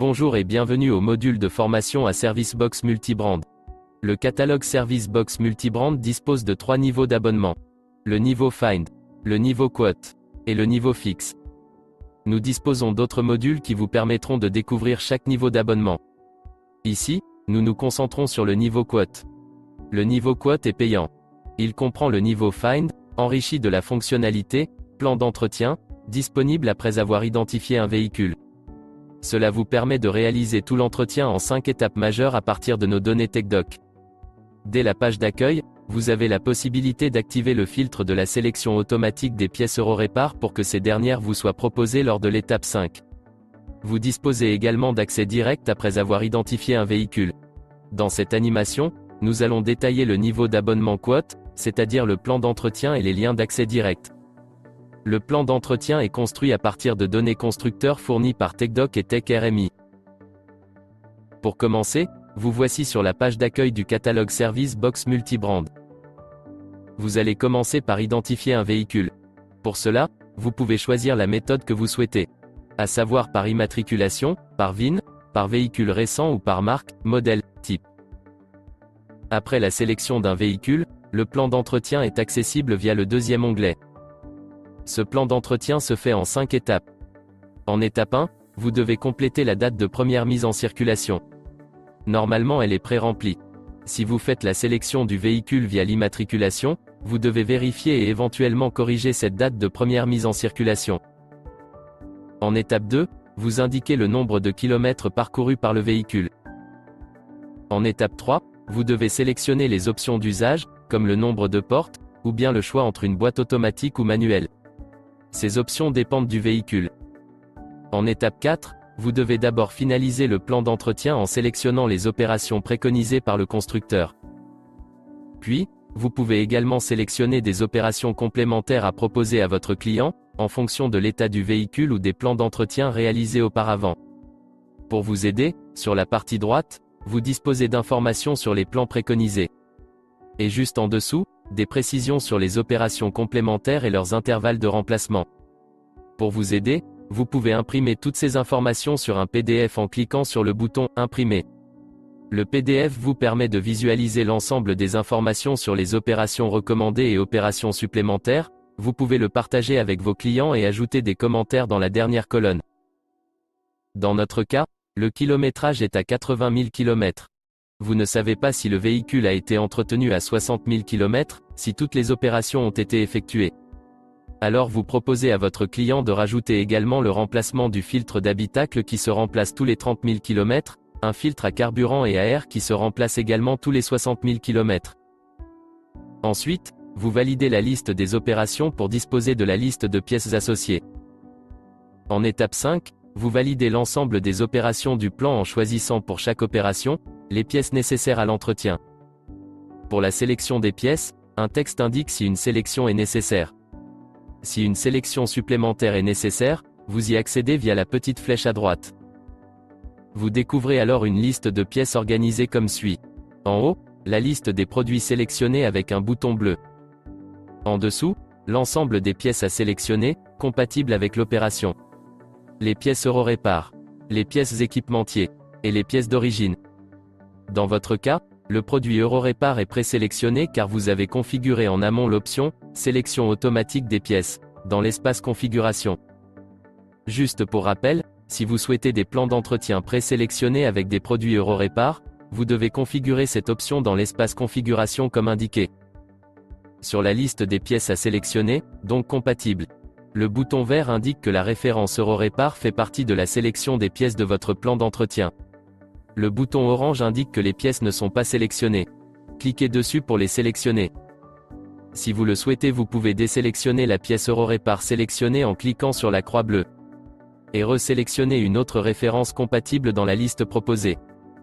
Bonjour et bienvenue au module de formation à Servicebox Multibrand. Le catalogue Servicebox Multibrand dispose de 3 niveaux d'abonnement. Le niveau Find, le niveau Quote et le niveau Fixe. Nous disposons d'autres modules qui vous permettront de découvrir chaque niveau d'abonnement. Ici, nous nous concentrons sur le niveau Quote. Le niveau Quote est payant. Il comprend le niveau Find, enrichi de la fonctionnalité plan d'entretien, disponible après avoir identifié un véhicule. Cela vous permet de réaliser tout l'entretien en 5 étapes majeures à partir de nos données TechDoc. Dès la page d'accueil, vous avez la possibilité d'activer le filtre de la sélection automatique des pièces Eurorepar pour que ces dernières vous soient proposées lors de l'étape 5. Vous disposez également d'accès direct après avoir identifié un véhicule. Dans cette animation, nous allons détailler le niveau d'abonnement Quote, c'est-à-dire le plan d'entretien et les liens d'accès direct. Le plan d'entretien est construit à partir de données constructeurs fournies par TechDoc et TechRMI. Pour commencer, vous voici sur la page d'accueil du catalogue Servicebox Multibrand. Vous allez commencer par identifier un véhicule. Pour cela, vous pouvez choisir la méthode que vous souhaitez, à savoir par immatriculation, par VIN, par véhicule récent ou par marque, modèle, type. Après la sélection d'un véhicule, le plan d'entretien est accessible via le deuxième onglet. Ce plan d'entretien se fait en 5 étapes. En étape 1, vous devez compléter la date de première mise en circulation. Normalement elle est pré-remplie. Si vous faites la sélection du véhicule via l'immatriculation, vous devez vérifier et éventuellement corriger cette date de première mise en circulation. En étape 2, vous indiquez le nombre de kilomètres parcourus par le véhicule. En étape 3, vous devez sélectionner les options d'usage, comme le nombre de portes, ou bien le choix entre une boîte automatique ou manuelle. Ces options dépendent du véhicule. En étape 4, vous devez d'abord finaliser le plan d'entretien en sélectionnant les opérations préconisées par le constructeur. Puis, vous pouvez également sélectionner des opérations complémentaires à proposer à votre client, en fonction de l'état du véhicule ou des plans d'entretien réalisés auparavant. Pour vous aider, sur la partie droite, vous disposez d'informations sur les plans préconisés. Et juste en dessous, des précisions sur les opérations complémentaires et leurs intervalles de remplacement. Pour vous aider, vous pouvez imprimer toutes ces informations sur un PDF en cliquant sur le bouton « Imprimer ». Le PDF vous permet de visualiser l'ensemble des informations sur les opérations recommandées et opérations supplémentaires. Vous pouvez le partager avec vos clients et ajouter des commentaires dans la dernière colonne. Dans notre cas, le kilométrage est à 80 000 km. Vous ne savez pas si le véhicule a été entretenu à 60 000 km, si toutes les opérations ont été effectuées. Alors vous proposez à votre client de rajouter également le remplacement du filtre d'habitacle qui se remplace tous les 30 000 km, un filtre à carburant et à air qui se remplace également tous les 60 000 km. Ensuite, vous validez la liste des opérations pour disposer de la liste de pièces associées. En étape 5, vous validez l'ensemble des opérations du plan en choisissant pour chaque opération, les pièces nécessaires à l'entretien. Pour la sélection des pièces, un texte indique si une sélection est nécessaire. Si une sélection supplémentaire est nécessaire, vous y accédez via la petite flèche à droite. Vous découvrez alors une liste de pièces organisée comme suit. En haut, la liste des produits sélectionnés avec un bouton bleu. En dessous, l'ensemble des pièces à sélectionner, compatibles avec l'opération. Les pièces Eurorepar, les pièces équipementiers, et les pièces d'origine. Dans votre cas, le produit Eurorepar est présélectionné car vous avez configuré en amont l'option « Sélection automatique des pièces » dans l'espace Configuration. Juste pour rappel, si vous souhaitez des plans d'entretien présélectionnés avec des produits Eurorepar, vous devez configurer cette option dans l'espace Configuration comme indiqué. Sur la liste des pièces à sélectionner, donc compatibles, le bouton vert indique que la référence Eurorepar fait partie de la sélection des pièces de votre plan d'entretien. Le bouton orange indique que les pièces ne sont pas sélectionnées. Cliquez dessus pour les sélectionner. Si vous le souhaitez, vous pouvez désélectionner la pièce Eurorepar sélectionnée en cliquant sur la croix bleue. Et resélectionner une autre référence compatible dans la liste proposée.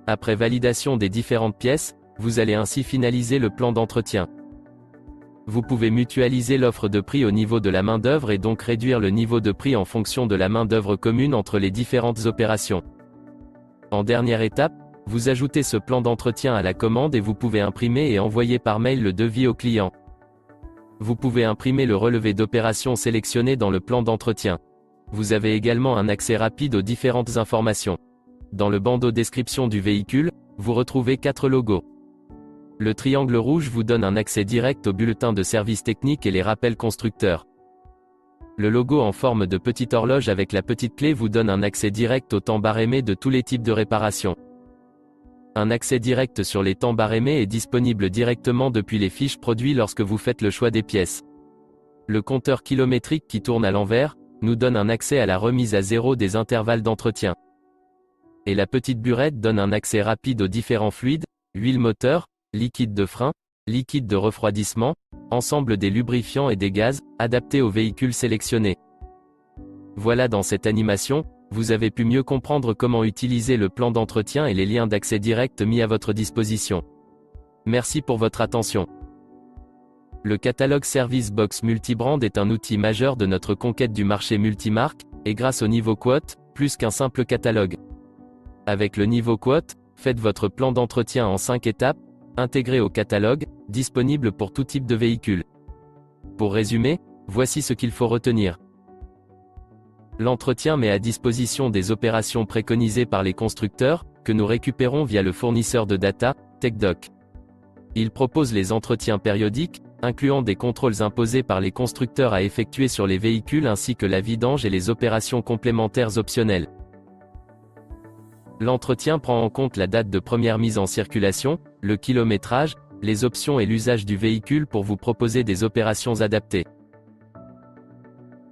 Après validation des différentes pièces, vous allez ainsi finaliser le plan d'entretien. Vous pouvez mutualiser l'offre de prix au niveau de la main-d'œuvre et donc réduire le niveau de prix en fonction de la main-d'œuvre commune entre les différentes opérations. En dernière étape, vous ajoutez ce plan d'entretien à la commande et vous pouvez imprimer et envoyer par mail le devis au client. Vous pouvez imprimer le relevé d'opération sélectionné dans le plan d'entretien. Vous avez également un accès rapide aux différentes informations. Dans le bandeau description du véhicule, vous retrouvez 4 logos. Le triangle rouge vous donne un accès direct au bulletin de service technique et les rappels constructeurs. Le logo en forme de petite horloge avec la petite clé vous donne un accès direct aux temps barémés de tous les types de réparation. Un accès direct sur les temps barémés est disponible directement depuis les fiches produits lorsque vous faites le choix des pièces. Le compteur kilométrique qui tourne à l'envers nous donne un accès à la remise à zéro des intervalles d'entretien. Et la petite burette donne un accès rapide aux différents fluides, huile moteur, liquide de frein, liquide de refroidissement, ensemble des lubrifiants et des gaz, adaptés au véhicule sélectionné. Voilà, dans cette animation, vous avez pu mieux comprendre comment utiliser le plan d'entretien et les liens d'accès direct mis à votre disposition. Merci pour votre attention. Le catalogue Service Box Multibrand est un outil majeur de notre conquête du marché multimarque, et grâce au niveau quote, plus qu'un simple catalogue. Avec le niveau quote, faites votre plan d'entretien en 5 étapes, intégré au catalogue, disponible pour tout type de véhicule. Pour résumer, voici ce qu'il faut retenir. L'entretien met à disposition des opérations préconisées par les constructeurs, que nous récupérons via le fournisseur de data, TechDoc. Il propose les entretiens périodiques, incluant des contrôles imposés par les constructeurs à effectuer sur les véhicules ainsi que la vidange et les opérations complémentaires optionnelles. L'entretien prend en compte la date de première mise en circulation, le kilométrage, les options et l'usage du véhicule pour vous proposer des opérations adaptées.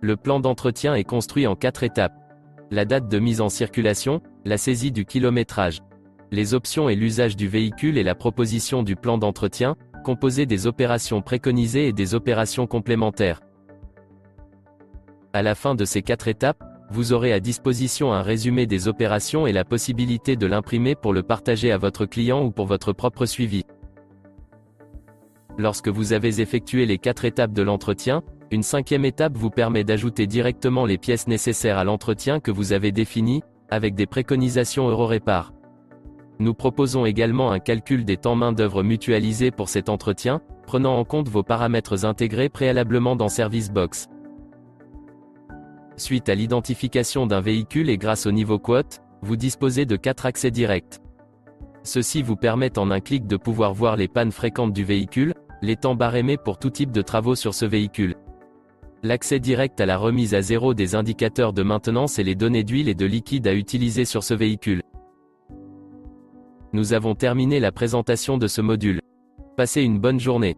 Le plan d'entretien est construit en 4 étapes. La date de mise en circulation, la saisie du kilométrage. Les options et l'usage du véhicule et la proposition du plan d'entretien, composé des opérations préconisées et des opérations complémentaires. À la fin de ces 4 étapes, vous aurez à disposition un résumé des opérations et la possibilité de l'imprimer pour le partager à votre client ou pour votre propre suivi. Lorsque vous avez effectué les 4 étapes de l'entretien, une 5e étape vous permet d'ajouter directement les pièces nécessaires à l'entretien que vous avez défini, avec des préconisations Eurorépar. Nous proposons également un calcul des temps main-d'œuvre mutualisés pour cet entretien, prenant en compte vos paramètres intégrés préalablement dans Service Box. Suite à l'identification d'un véhicule et grâce au niveau quote, vous disposez de 4 accès directs. Ceux-ci vous permettent en un clic de pouvoir voir les pannes fréquentes du véhicule, les temps barémés pour tout type de travaux sur ce véhicule. L'accès direct à la remise à zéro des indicateurs de maintenance et les données d'huile et de liquide à utiliser sur ce véhicule. Nous avons terminé la présentation de ce module. Passez une bonne journée.